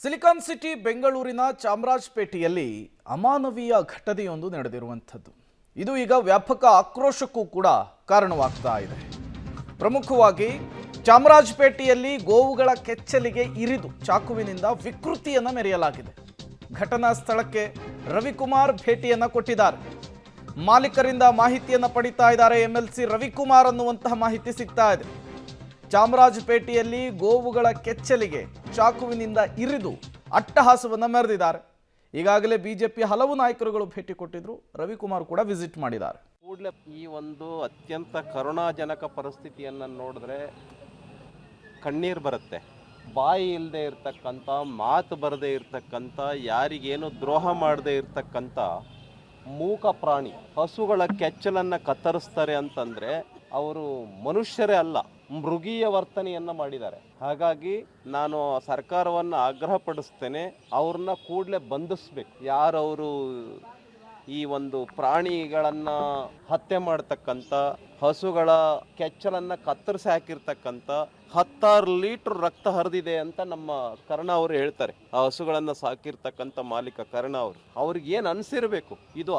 Silicon city ಬೆಂಗಳೂರಿನ ಚಾಮರಾಜಪೇಟೆಯಲ್ಲಿ ಅಮಾನವೀಯ ಘಟನೆಯೊಂದು ನಡೆದಿರುವಂಥದ್ದು. ಇದು ಈಗ ವ್ಯಾಪಕ ಆಕ್ರೋಶಕ್ಕೂ ಕೂಡ ಕಾರಣವಾಗ್ತಾ ಇದೆ. ಪ್ರಮುಖವಾಗಿ ಚಾಮರಾಜಪೇಟೆಯಲ್ಲಿ ಗೋವುಗಳ ಕೆಚ್ಚಲಿಗೆ ಇರಿದು ಚಾಕುವಿನಿಂದ ವಿಕೃತಿಯನ್ನು ಮೆರೆಯಲಾಗಿದೆ. ಘಟನಾ ಸ್ಥಳಕ್ಕೆ ರವಿಕುಮಾರ್ ಭೇಟಿಯನ್ನು ಕೊಟ್ಟಿದ್ದಾರೆ. ಮಾಲೀಕರಿಂದ ಮಾಹಿತಿಯನ್ನು ಪಡಿತಾ ಇದ್ದಾರೆ. MLC ರವಿಕುಮಾರ್ ಅನ್ನುವಂತಹ ಮಾಹಿತಿ ಸಿಗ್ತಾ ಇದೆ. ಚಾಮರಾಜಪೇಟೆಯಲ್ಲಿ ಗೋವುಗಳ ಕೆಚ್ಚಲಿಗೆ ಚಾಕುವಿನಿಂದ ಇರಿದು ಅಟ್ಟಹಾಸವನ್ನು ಮೆರೆದಿದ್ದಾರೆ. ಈಗಾಗಲೇ ಬಿಜೆಪಿ ಹಲವು ನಾಯಕರುಗಳು ಭೇಟಿ ಕೊಟ್ಟಿದ್ರು. ರವಿಕುಮಾರ್ ಕೂಡ ವಿಸಿಟ್ ಮಾಡಿದ್ದಾರೆ. ಕೂಡಲೇ ಈ ಒಂದು ಅತ್ಯಂತ ಕರುಣಾಜನಕ ಪರಿಸ್ಥಿತಿಯನ್ನು ನೋಡಿದ್ರೆ ಕಣ್ಣೀರು ಬರುತ್ತೆ. ಬಾಯಿ ಇಲ್ಲದೆ ಇರ್ತಕ್ಕಂಥ, ಮಾತು ಬರದೇ ಇರ್ತಕ್ಕಂಥ, ಯಾರಿಗೇನು ದ್ರೋಹ ಮಾಡದೇ ಇರ್ತಕ್ಕಂಥ ಮೂಕ ಪ್ರಾಣಿ ಹಸುಗಳ ಕೆಚ್ಚಲನ್ನು ಕತ್ತರಿಸ್ತಾರೆ ಅಂತಂದರೆ ಅವರು ಮನುಷ್ಯರೇ ಅಲ್ಲ, ಮೃಗೀಯ ವರ್ತನೆಯನ್ನು ಮಾಡಿದ್ದಾರೆ. ಹಾಗಾಗಿ ನಾನು ಸರ್ಕಾರವನ್ನು ಆಗ್ರಹಪಡಿಸ್ತೇನೆ, ಅವ್ರನ್ನ ಕೂಡಲೇ ಬಂಧಿಸ್ಬೇಕು. ಯಾರವರು ಈ ಒಂದು ಪ್ರಾಣಿಗಳನ್ನು ಹತ್ಯೆ ಮಾಡ್ತಕ್ಕಂಥ, ಹಸುಗಳ ಕೆಚ್ಚಲನ್ನು ಕತ್ತರಿಸಿ ಹಾಕಿರ್ತಕ್ಕಂಥ 16 ಲೀಟ್ರ್ ರಕ್ತ ಹರಿದಿದೆ ಅಂತ ನಮ್ಮ ಕರ್ಣ ಅವರು ಹೇಳ್ತಾರೆ. ಆ ಹಸುಗಳನ್ನು ಸಾಕಿರ್ತಕ್ಕಂಥ ಮಾಲೀಕ ಕರ್ಣ ಅವರು, ಅವ್ರಿಗೆ ಏನು ಅನಿಸಿರಬೇಕು. ಇದು